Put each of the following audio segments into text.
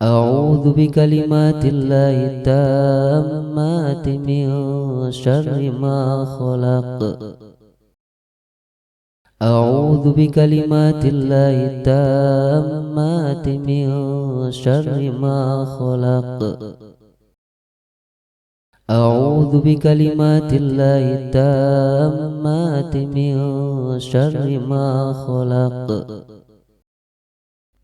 أعوذ بكلمات الله التامات من شر ما خلق. أعوذ بكلمات الله التامات من شر ما خلق. أعوذ بكلمات الله التامات من شر ما خلق.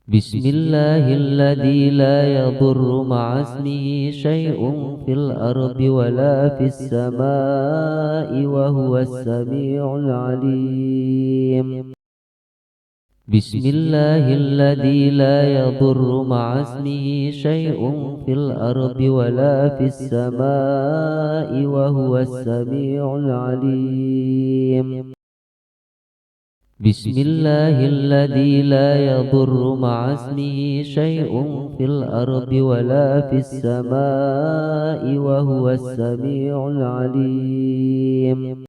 بسم الله الذي لا يضر مع اسمه شيء في الأرض ولا في السماء وهو السميع العليم. بسم الله الذي لا يضر مع اسمه شيء في الأرض ولا في السماء وهو السميع العليم. بسم الله الذي لا يضر مع اسمه شيء في الأرض ولا في السماء وهو السميع العليم.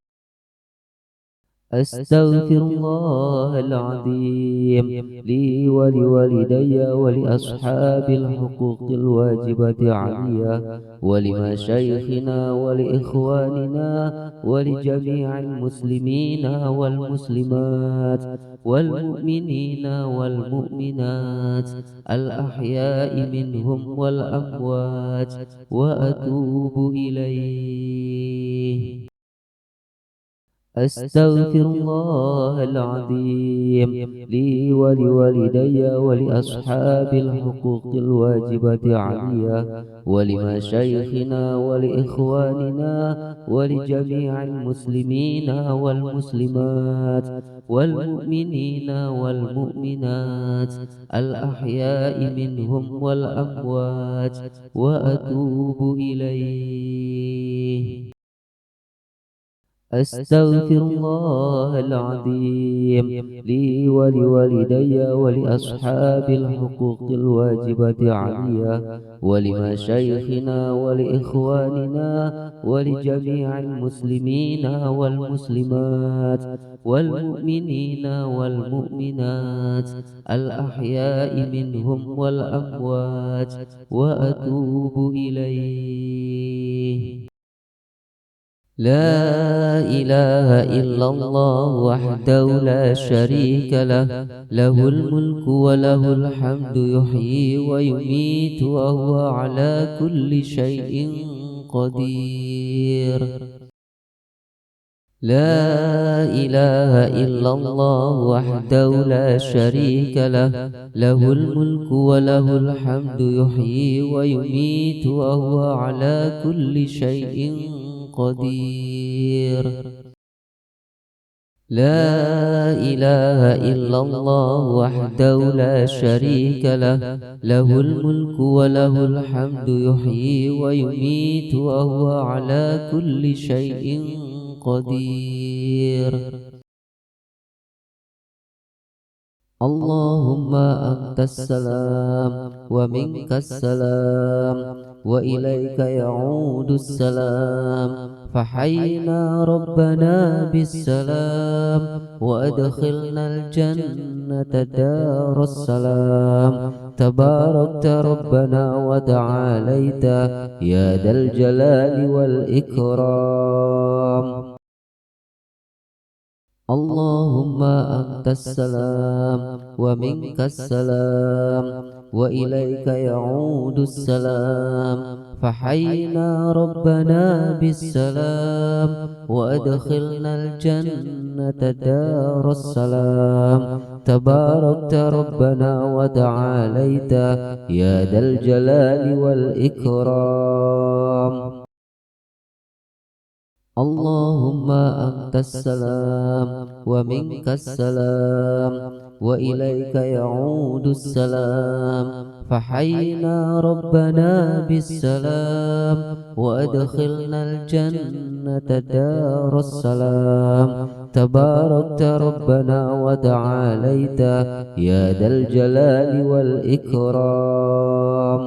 أستغفر الله العظيم لي ولوالدي ولأصحاب الحقوق الواجبة علي ولمشايخنا ولإخواننا ولجميع المسلمين والمسلمات والمؤمنين والمؤمنات الأحياء منهم والأموات وأتوب إليه. أستغفر الله العظيم لي ولوالدي ولأصحاب الحقوق الواجبة علي ولمشايخنا ولإخواننا ولجميع المسلمين والمسلمات والمؤمنين والمؤمنات الأحياء منهم والأموات وأتوب إليه. أستغفر الله العظيم لي ولوالدي ولأصحاب الحقوق الواجبة علي ولمشايخنا ولإخواننا ولجميع المسلمين والمسلمات والمؤمنين والمؤمنات الأحياء منهم والأموات وأتوب إليه. لا إله إلا الله وحده لا شريك له، له الملك وله الحمد يحيي ويميت وهو على كل شيء قدير. لا إله إلا الله وحده لا شريك له، له الملك وله الحمد يحيي ويميت وهو على كل شيء قدير. لا إله إلا الله وحده لا شريك له، له الملك وله الحمد يحيي ويميت وهو على كل شيء قدير. اللهم أنت السلام ومنك السلام وإليك يعود السلام، فحينا ربنا بالسلام وأدخلنا الجنة دار السلام. تباركت ربنا وتعاليت يا ذا الجلال والإكرام. اللهم أنت السلام ومنك السلام وإليك يعود السلام، فحينا ربنا بالسلام وأدخلنا الجنة دار السلام. تباركت ربنا وتعاليت يا ذا الجلال والإكرام. اللهم أنت السلام ومنك السلام وإليك يعود السلام، فحينا ربنا بالسلام وأدخلنا الجنة دار السلام. تباركت ربنا وتعاليت يا ذا الجلال والإكرام.